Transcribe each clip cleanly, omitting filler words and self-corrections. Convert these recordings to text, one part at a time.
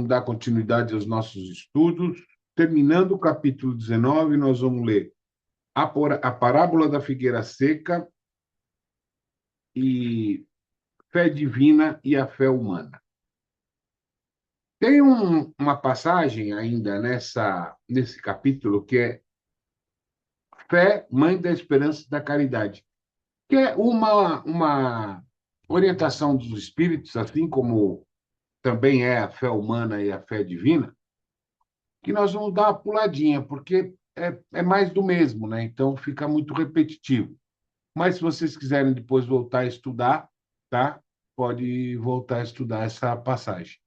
dar continuidade aos nossos estudos. Terminando o capítulo 19, nós vamos ler a parábola da figueira seca e fé divina e a fé humana. Tem uma passagem ainda nesse capítulo que é fé, mãe da esperança e da caridade, que é uma orientação dos espíritos, assim como também é a fé humana e a fé divina, que nós vamos dar uma puladinha, porque é mais do mesmo, né? Então fica muito repetitivo. Mas se vocês quiserem depois voltar a estudar, tá? Pode voltar a estudar essa passagem.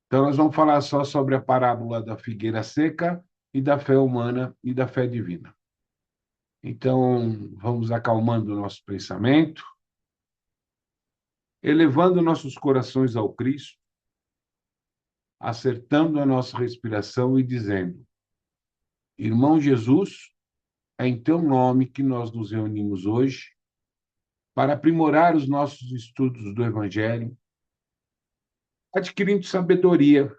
Então nós vamos falar só sobre a parábola da figueira seca e da fé humana e da fé divina. Então vamos acalmando o nosso pensamento, elevando nossos corações ao Cristo, acertando a nossa respiração e dizendo: Irmão Jesus, é em teu nome que nós nos reunimos hoje para aprimorar os nossos estudos do Evangelho, adquirindo sabedoria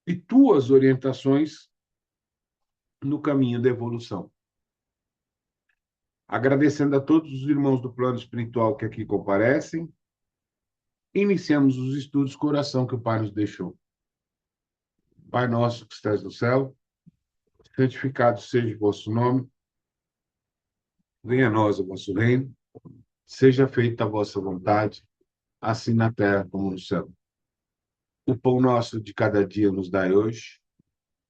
e tuas orientações no caminho da evolução. Agradecendo a todos os irmãos do plano espiritual que aqui comparecem, iniciamos os estudos com a oração que o Pai nos deixou. Pai nosso que estás no céu, santificado seja o vosso nome, venha a nós o vosso reino, seja feita a vossa vontade, assim na terra como no céu. O pão nosso de cada dia nos dai hoje,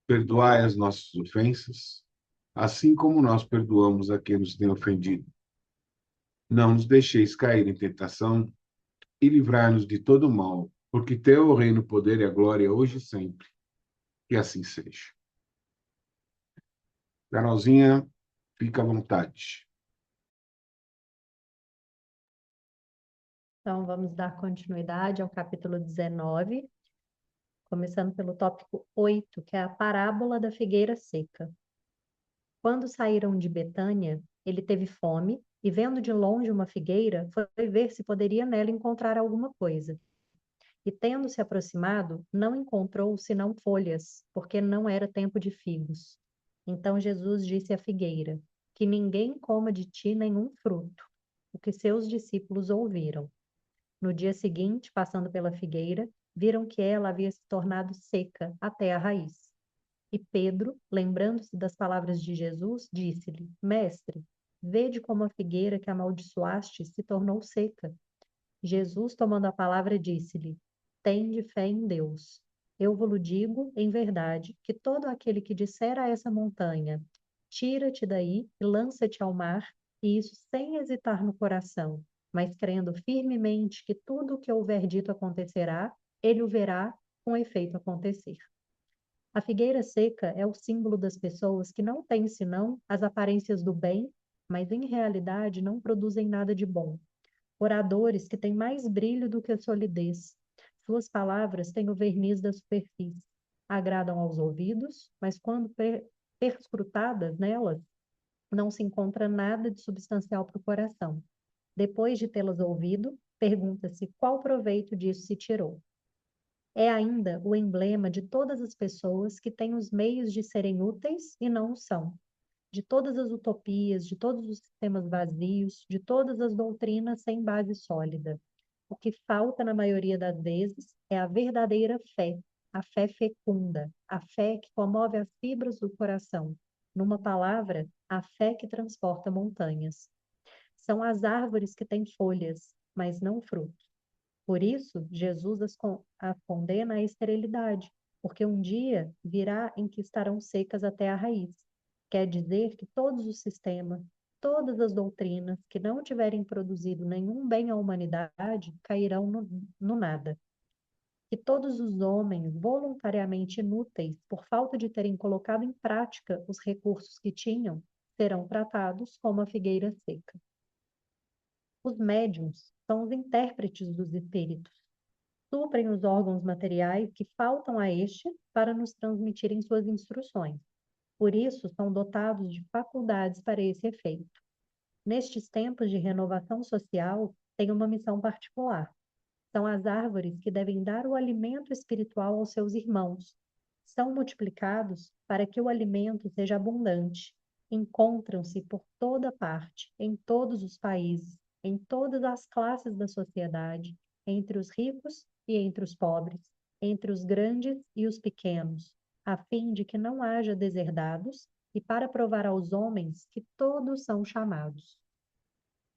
perdoai as nossas ofensas, assim como nós perdoamos a quem nos tem ofendido. Não nos deixeis cair em tentação e livrai-nos de todo mal, porque teu é o reino, o poder e a glória hoje e sempre. Que assim seja. Carolzinha, fica à vontade. Então, vamos dar continuidade ao capítulo 19, começando pelo tópico 8, que é a parábola da figueira seca. Quando saíram de Betânia, ele teve fome e, vendo de longe uma figueira, foi ver se poderia nela encontrar alguma coisa. E, tendo se aproximado, não encontrou senão folhas, porque não era tempo de figos. Então Jesus disse à figueira: Que ninguém coma de ti nenhum fruto. O que seus discípulos ouviram. No dia seguinte, passando pela figueira, viram que ela havia se tornado seca até a raiz. E Pedro, lembrando-se das palavras de Jesus, disse-lhe: Mestre, vede como a figueira que amaldiçoaste se tornou seca. Jesus, tomando a palavra, disse-lhe: Tende fé em Deus. Eu vos digo, em verdade, que todo aquele que disser a essa montanha: Tira-te daí e lança-te ao mar, e isso sem hesitar no coração, mas crendo firmemente que tudo o que houver dito acontecerá, ele o verá com efeito acontecer. A figueira seca é o símbolo das pessoas que não têm senão as aparências do bem, mas em realidade não produzem nada de bom. Oradores que têm mais brilho do que a solidez. Suas palavras têm o verniz da superfície. Agradam aos ouvidos, mas quando perscrutadas nelas, não se encontra nada de substancial para o coração. Depois de tê-las ouvido, pergunta-se qual proveito disso se tirou. É ainda o emblema de todas as pessoas que têm os meios de serem úteis e não o são, de todas as utopias, de todos os sistemas vazios, de todas as doutrinas sem base sólida. O que falta na maioria das vezes é a verdadeira fé, a fé fecunda, a fé que comove as fibras do coração. Numa palavra, a fé que transporta montanhas. São as árvores que têm folhas, mas não frutos. Por isso, Jesus as condena à esterilidade, porque um dia virá em que estarão secas até a raiz. Quer dizer que todos os sistemas, todas as doutrinas que não tiverem produzido nenhum bem à humanidade cairão no nada. Que todos os homens voluntariamente inúteis, por falta de terem colocado em prática os recursos que tinham, serão tratados como a figueira seca. Os médiuns são os intérpretes dos espíritos. Suprem os órgãos materiais que faltam a este para nos transmitirem suas instruções. Por isso, são dotados de faculdades para esse efeito. Nestes tempos de renovação social, têm uma missão particular. São as árvores que devem dar o alimento espiritual aos seus irmãos. São multiplicados para que o alimento seja abundante. Encontram-se por toda parte, em todos os países, em todas as classes da sociedade, entre os ricos e entre os pobres, entre os grandes e os pequenos, a fim de que não haja deserdados e para provar aos homens que todos são chamados.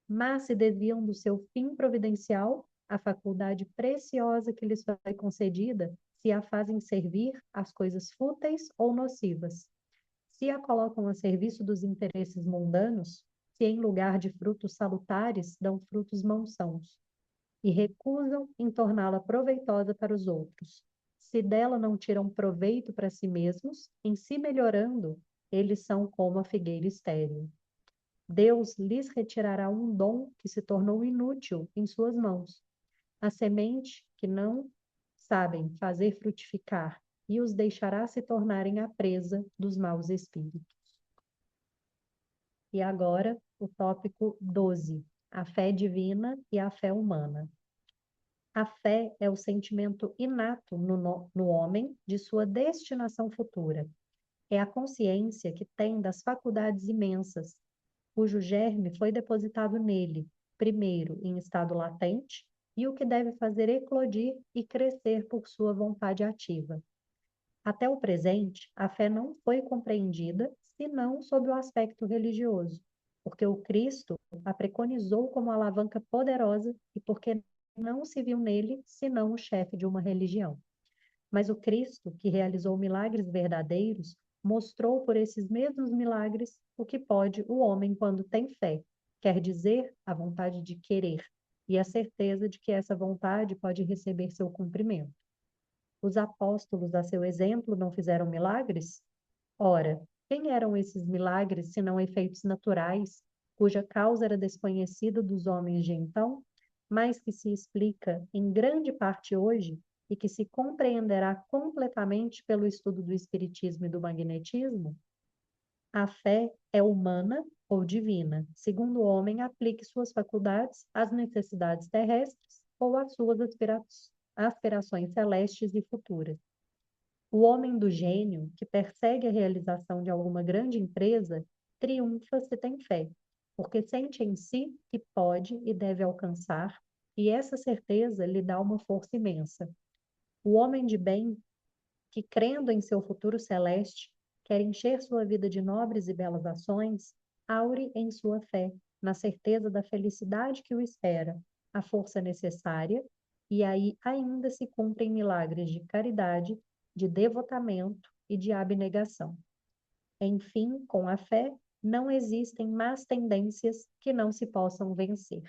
Mas se desviam do seu fim providencial, a faculdade preciosa que lhes foi concedida, se a fazem servir às coisas fúteis ou nocivas. Se a colocam a serviço dos interesses mundanos, se em lugar de frutos salutares dão frutos mansãos, e recusam em torná-la proveitosa para os outros. Se dela não tiram proveito para si mesmos, em se melhorando, eles são como a figueira estéril. Deus lhes retirará um dom que se tornou inútil em suas mãos, a semente que não sabem fazer frutificar, e os deixará se tornarem a presa dos maus espíritos. E agora, o tópico 12, a fé divina e a fé humana. A fé é o sentimento inato no homem de sua destinação futura. É a consciência que tem das faculdades imensas, cujo germe foi depositado nele, primeiro em estado latente, e o que deve fazer eclodir e crescer por sua vontade ativa. Até o presente, a fé não foi compreendida, senão sob o aspecto religioso, porque o Cristo a preconizou como alavanca poderosa e porque não se viu nele senão o chefe de uma religião. Mas o Cristo, que realizou milagres verdadeiros, mostrou por esses mesmos milagres o que pode o homem quando tem fé, quer dizer, a vontade de querer, e a certeza de que essa vontade pode receber seu cumprimento. Os apóstolos, a seu exemplo, não fizeram milagres? Ora, quem eram esses milagres, senão efeitos naturais, cuja causa era desconhecida dos homens de então, mas que se explica em grande parte hoje e que se compreenderá completamente pelo estudo do espiritismo e do magnetismo? A fé é humana ou divina, segundo o homem aplique suas faculdades às necessidades terrestres ou às suas aspirações celestes e futuras. O homem do gênio, que persegue a realização de alguma grande empresa, triunfa se tem fé, porque sente em si que pode e deve alcançar, e essa certeza lhe dá uma força imensa. O homem de bem, que crendo em seu futuro celeste, quer encher sua vida de nobres e belas ações, aure em sua fé, na certeza da felicidade que o espera, a força necessária, e aí ainda se cumprem milagres de caridade, de devotamento e de abnegação. Enfim, com a fé, não existem más tendências que não se possam vencer.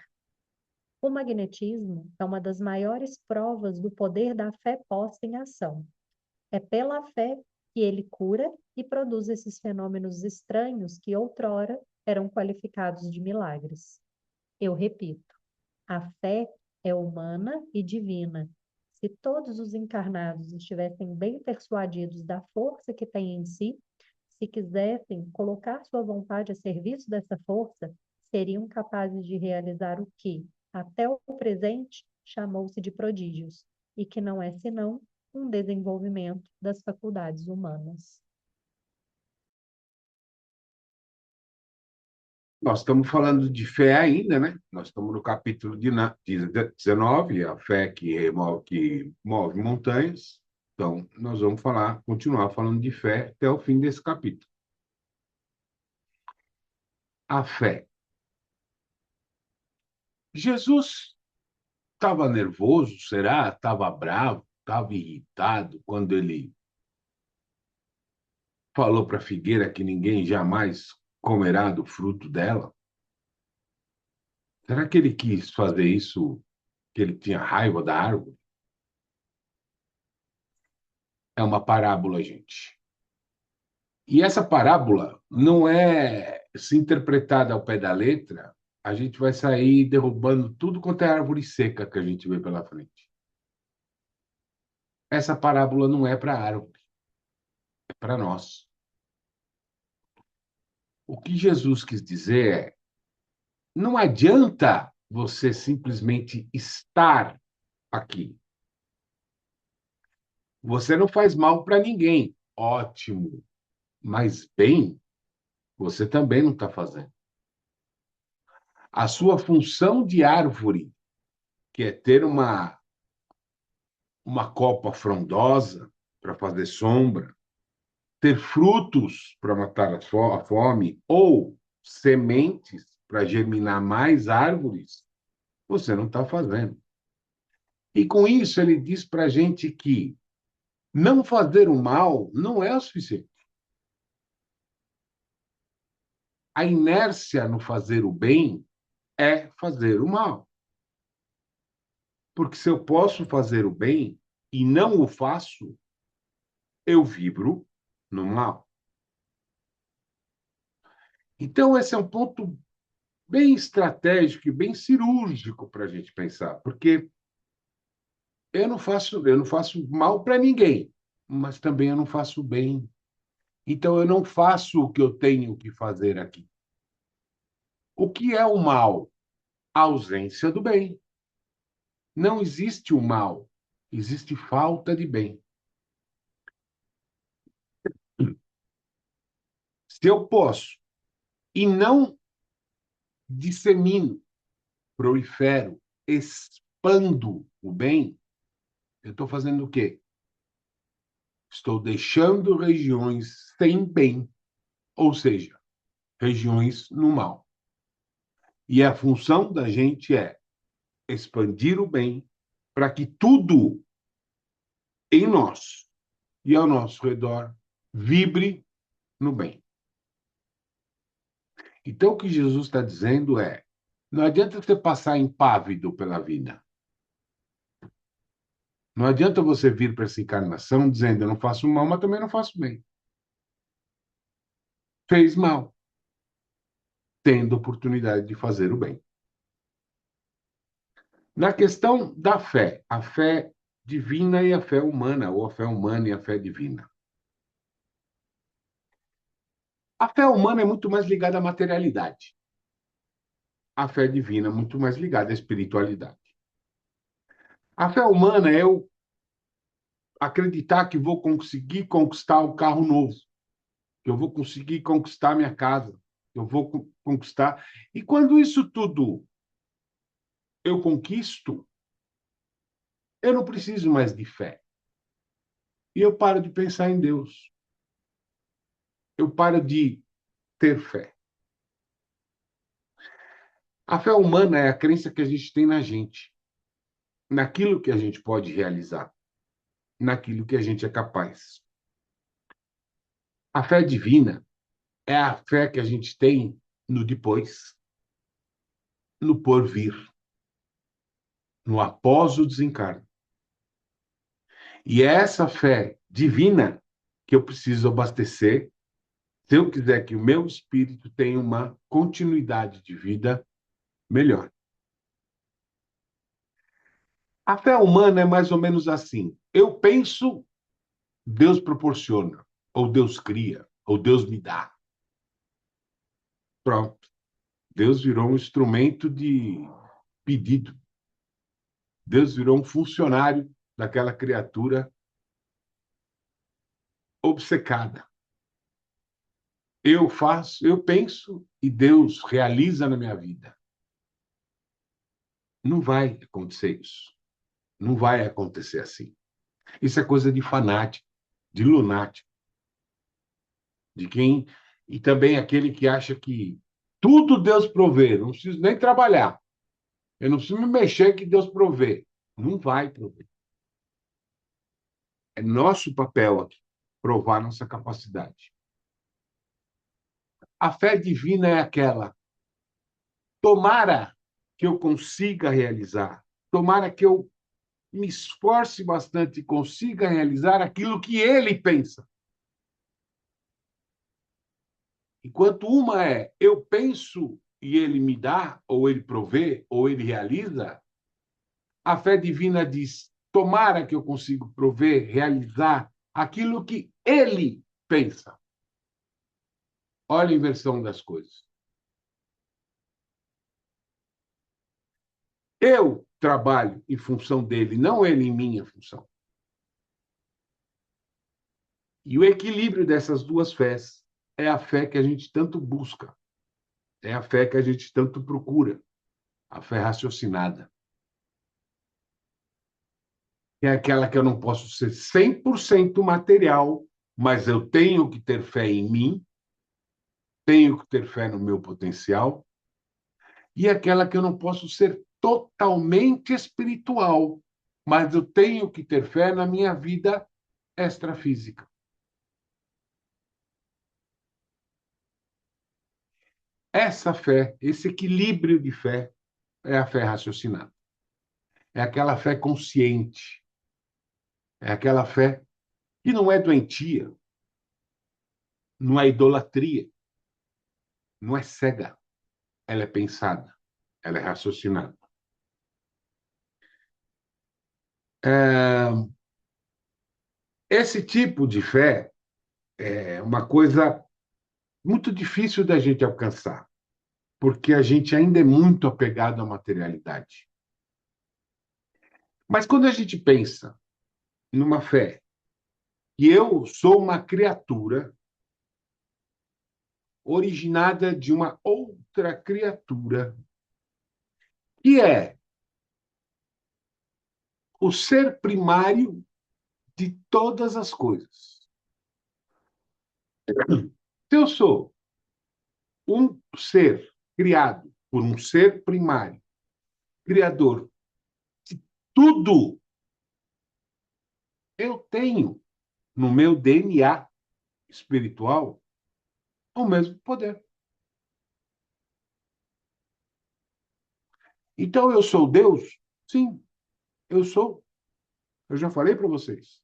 O magnetismo é uma das maiores provas do poder da fé posta em ação. É pela fé que ele cura e produz esses fenômenos estranhos que outrora eram qualificados de milagres. Eu repito, a fé é humana e divina. Se todos os encarnados estivessem bem persuadidos da força que têm em si, se quisessem colocar sua vontade a serviço dessa força, seriam capazes de realizar o que, até o presente, chamou-se de prodígios, e que não é senão um desenvolvimento das faculdades humanas. Nós estamos falando de fé ainda, né? Nós estamos no capítulo de 19, a fé que move montanhas. Então, nós vamos continuar falando de fé até o fim desse capítulo. A fé. Jesus estava nervoso, será? Estava bravo, estava irritado quando ele falou para a figueira que ninguém jamais comerá do fruto dela? Será que ele quis fazer isso, que ele tinha raiva da árvore? É uma parábola, gente. E essa parábola não é, se interpretada ao pé da letra, a gente vai sair derrubando tudo quanto é árvore seca que a gente vê pela frente. Essa parábola não é para a árvore, é para nós. O que Jesus quis dizer é: não adianta você simplesmente estar aqui. Você não faz mal para ninguém. Ótimo. Mas bem, você também não está fazendo. A sua função de árvore, que é ter uma copa frondosa para fazer sombra, ter frutos para matar a fome, ou sementes para germinar mais árvores, você não está fazendo. E com isso, ele diz para a gente que não fazer o mal não é o suficiente. A inércia no fazer o bem é fazer o mal. Porque se eu posso fazer o bem e não o faço, eu vibro no mal. Então, esse é um ponto bem estratégico e bem cirúrgico para a gente pensar, porque eu não faço mal para ninguém, mas também eu não faço bem. Então, eu não faço o que eu tenho que fazer aqui. O que é o mal? A ausência do bem. Não existe o mal, existe falta de bem. Se eu posso e não dissemino, prolifero, expando o bem, eu estou fazendo o quê? Estou deixando regiões sem bem, ou seja, regiões no mal. E a função da gente é expandir o bem para que tudo em nós e ao nosso redor vibre no bem. Então, o que Jesus está dizendo é: não adianta você passar impávido pela vida. Não adianta você vir para essa encarnação dizendo eu não faço mal, mas também não faço bem. Fez mal, tendo oportunidade de fazer o bem. Na questão da fé, a fé divina e a fé humana, ou a fé humana e a fé divina. A fé humana é muito mais ligada à materialidade. A fé divina é muito mais ligada à espiritualidade. A fé humana é eu acreditar que vou conseguir conquistar o carro novo, que eu vou conseguir conquistar minha casa, que eu vou conquistar. E quando isso tudo eu conquisto, eu não preciso mais de fé. E eu paro de pensar em Deus. Eu paro de ter fé. A fé humana é a crença que a gente tem na gente, naquilo que a gente pode realizar, naquilo que a gente é capaz. A fé divina é a fé que a gente tem no depois, no porvir, no após o desencarne. E é essa fé divina que eu preciso abastecer se eu quiser que o meu espírito tenha uma continuidade de vida melhor. A fé humana é mais ou menos assim: eu penso, Deus proporciona, ou Deus cria, ou Deus me dá. Pronto. Deus virou um instrumento de pedido. Deus virou um funcionário daquela criatura obcecada. Eu faço, eu penso e Deus realiza na minha vida. Não vai acontecer isso. Não vai acontecer assim. Isso é coisa de fanático, de lunático, de quem. E também aquele que acha que tudo Deus provê, não preciso nem trabalhar. Eu não preciso me mexer que Deus provê. Não vai prover. É nosso papel aqui provar nossa capacidade. A fé divina é aquela. Tomara que eu consiga realizar. Tomara que eu me esforce bastante e consiga realizar aquilo que ele pensa. Enquanto uma é eu penso e ele me dá, ou ele provê, ou ele realiza, a fé divina diz: tomara que eu consiga prover, realizar aquilo que ele pensa. Olha a inversão das coisas. Eu trabalho em função dele, não ele em minha função. E o equilíbrio dessas duas fés é a fé que a gente tanto busca, é a fé que a gente tanto procura, a fé raciocinada. É aquela que eu não posso ser 100% material, mas eu tenho que ter fé em mim, tenho que ter fé no meu potencial, e aquela que eu não posso ser totalmente espiritual, mas eu tenho que ter fé na minha vida extrafísica. Essa fé, esse equilíbrio de fé, é a fé raciocinada. É aquela fé consciente, é aquela fé que não é doentia, não é idolatria, não é cega, ela é pensada, ela é raciocinada. É, esse tipo de fé é uma coisa muito difícil da gente alcançar, porque a gente ainda é muito apegado à materialidade. Mas quando a gente pensa numa fé que eu sou uma criatura originada de uma outra criatura, que é o ser primário de todas as coisas. Se eu sou um ser criado por um ser primário, criador de tudo, eu tenho no meu DNA espiritual o mesmo poder. Então eu sou Deus? Sim, eu sou. Eu já falei para vocês.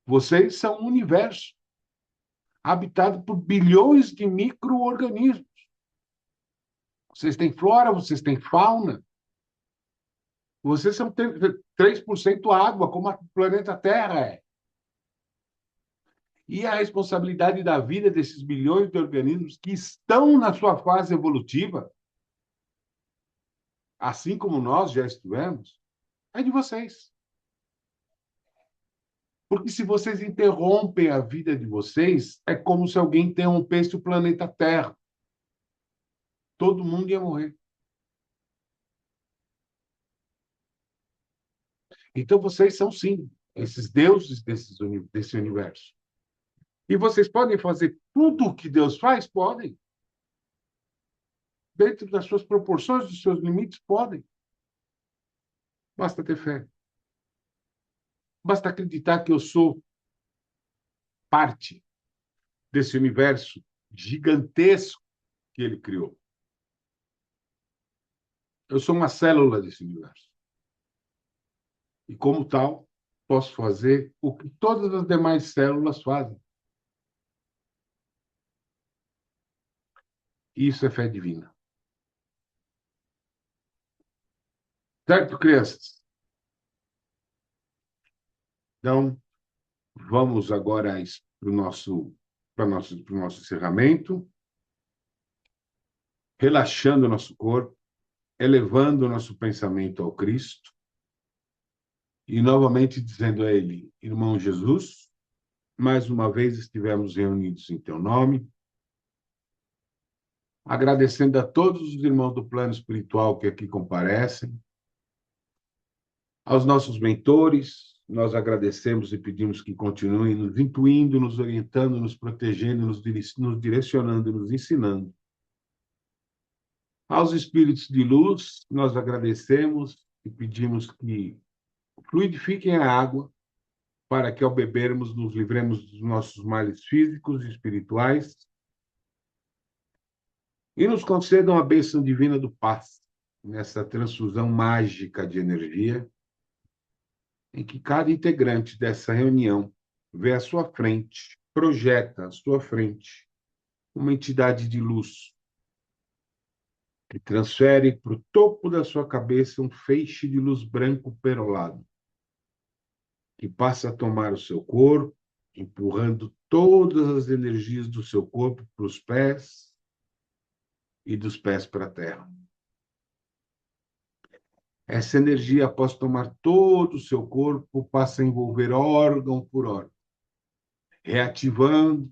Vocês são um universo habitado por bilhões de micro-organismos. Vocês têm flora, vocês têm fauna, vocês são 3% água, como o planeta Terra é. E a responsabilidade da vida desses bilhões de organismos que estão na sua fase evolutiva, assim como nós já estivemos, é de vocês. Porque se vocês interrompem a vida de vocês, é como se alguém interrompesse o planeta Terra. Todo mundo ia morrer. Então vocês são, sim, esses deuses desse universo. E vocês podem fazer tudo o que Deus faz? Podem. Dentro das suas proporções, dos seus limites, podem. Basta ter fé. Basta acreditar que eu sou parte desse universo gigantesco que ele criou. Eu sou uma célula desse universo. E, como tal, posso fazer o que todas as demais células fazem. Isso é fé divina. Certo, crianças? Então, vamos agora para o nosso encerramento, relaxando o nosso corpo, elevando o nosso pensamento ao Cristo e novamente dizendo a Ele: Irmão Jesus, mais uma vez estivemos reunidos em Teu nome, agradecendo a todos os irmãos do plano espiritual que aqui comparecem, aos nossos mentores, nós agradecemos e pedimos que continuem nos intuindo, nos orientando, nos protegendo, nos direcionando, nos ensinando. Aos espíritos de luz, nós agradecemos e pedimos que fluidifiquem a água para que, ao bebermos, nos livremos dos nossos males físicos e espirituais e nos concedam a bênção divina do passe nessa transfusão mágica de energia em que cada integrante dessa reunião vê à sua frente, projeta à sua frente uma entidade de luz que transfere para o topo da sua cabeça um feixe de luz branco perolado, que passa a tomar o seu corpo, empurrando todas as energias do seu corpo para os pés e dos pés para a terra. Essa energia, após tomar todo o seu corpo, passa a envolver órgão por órgão, reativando,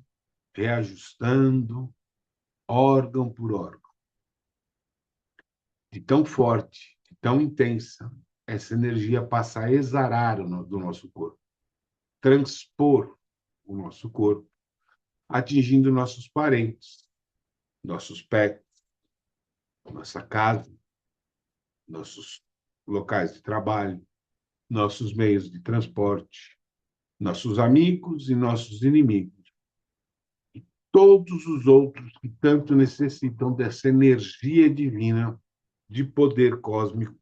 reajustando, órgão por órgão. De tão forte, de tão intensa, essa energia passa a exalar do nosso corpo, transpor o nosso corpo, atingindo nossos parentes, nossos pets, nossa casa, nossos locais de trabalho, nossos meios de transporte, nossos amigos e nossos inimigos, e todos os outros que tanto necessitam dessa energia divina de poder cósmico,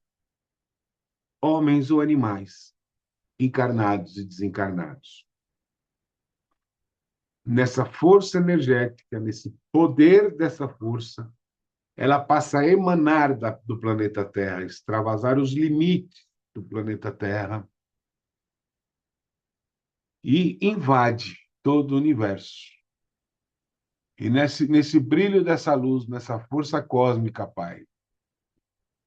homens ou animais, encarnados e desencarnados. Nessa força energética, nesse poder dessa força, ela passa a emanar do planeta Terra, extravasar os limites do planeta Terra e invade todo o universo. E nesse brilho dessa luz, nessa força cósmica, Pai,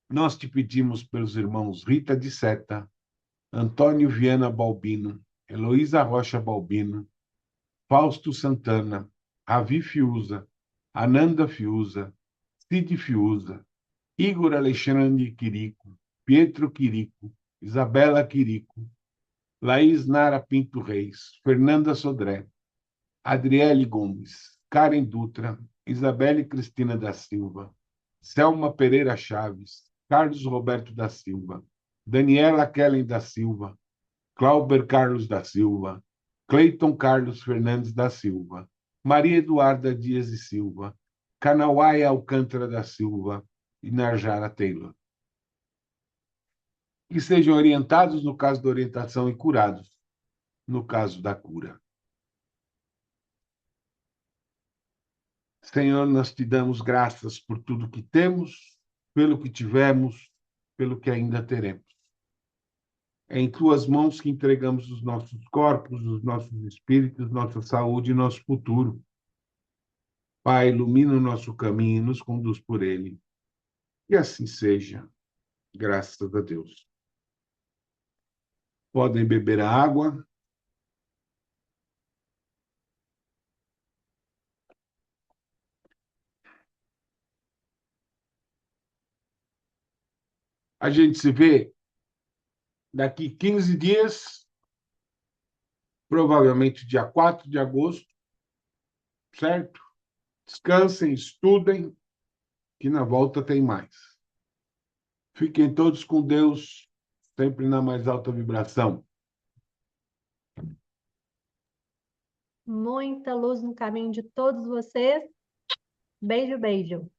nós te pedimos pelos irmãos Rita de Seta, Antônio Viana Balbino, Heloísa Rocha Balbino, Fausto Santana, Ravi Fiuza, Ananda Fiuza, Cid Fiuza, Igor Alexandre Quirico, Pietro Quirico, Isabela Quirico, Laís Nara Pinto Reis, Fernanda Sodré, Adriele Gomes, Karen Dutra, Isabelle Cristina da Silva, Selma Pereira Chaves, Carlos Roberto da Silva, Daniela Kellen da Silva, Clauber Carlos da Silva, Cleiton Carlos Fernandes da Silva, Maria Eduarda Dias e Silva, Kanawaya Alcântara da Silva e Narjara Taylor. Que sejam orientados no caso da orientação e curados no caso da cura. Senhor, nós te damos graças por tudo que temos, pelo que tivemos, pelo que ainda teremos. É em tuas mãos que entregamos os nossos corpos, os nossos espíritos, nossa saúde e nosso futuro. Pai, ilumina o nosso caminho e nos conduz por ele. E assim seja, graças a Deus. Podem beber a água. A gente se vê daqui 15 dias, provavelmente dia 4 de agosto, certo? Descansem, estudem, que na volta tem mais. Fiquem todos com Deus, sempre na mais alta vibração. Muita luz no caminho de todos vocês. Beijo, beijo.